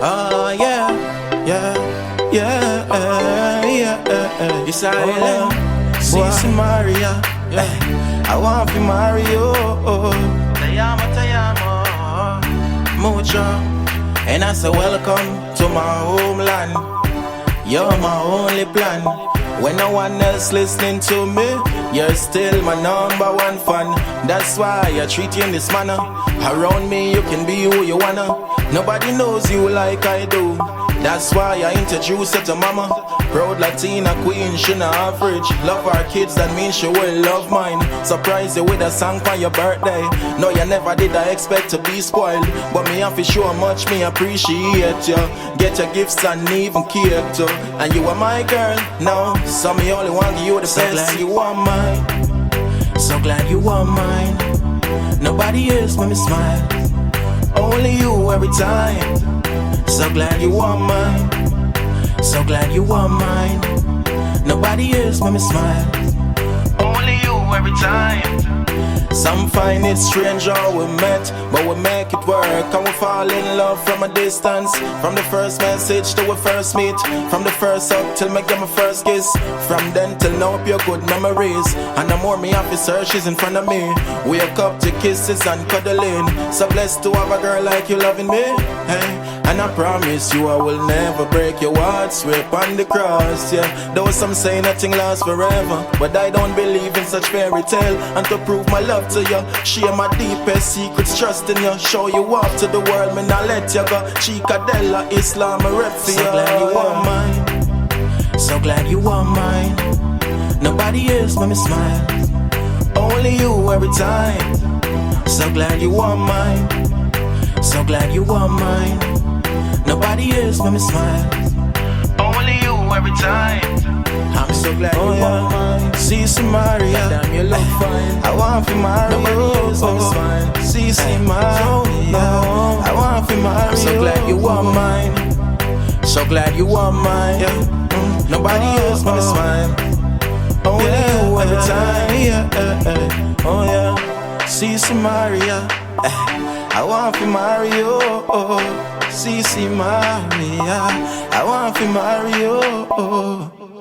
Oh yeah, yeah, yeah. It's island, CC Maria. I want to marry you. Tayamo, mucho. And I say welcome to my homeland. You're my only plan. When no one else listening to me, you're still my number one fan. That's why I treat you in this manner. Around me you can be who you wanna. Nobody knows you like I do. That's why I introduce her to mama. Proud Latina queen, she not average. Love our kids, that means she will love mine. Surprise you with a song for your birthday. No, you never did I expect to be spoiled, but me have to show how much me appreciate you. Get your gifts and even cake too. And you are my girl now, so me only want you the best. Glad you are mine. So glad you are mine. Nobody else make me smile. Only you every time. So glad you are mine. So glad you are mine. Nobody else make me smile. Only you every time. Some find it strange how we met, but we make it work. And we fall in love from a distance. From the first message till we first meet. From the first hug till me get my first kiss. From then till now pure good memories. And the more me happy search is in front of me. Wake up to kisses and cuddling. So blessed to have a girl like you loving me, hey. And I promise you I will never break your heart. Swear upon the cross, yeah. Though some say nothing lasts forever, but I don't believe in such fairy tale. And to prove my love to you, share my deepest secrets, trust in you. Show you off to the world, me not let you go. Chicadella, Islam, a rep for you. So glad you are mine. So glad you are mine. Nobody else make me smile. Only you every time. So glad you are mine. So glad you are mine. Nobody else make me smile. Only you every time. I'm so glad you are mine. CC Maria, damn you look fine. I want to marry you. Nobody else make me smile. CC Maria, I want to marry you. I'm so glad you are mine. So glad you are mine. Nobody else make me smile. Only you every time. Oh yeah, CC Maria. I want to marry you, CC Maria. I want to marry you.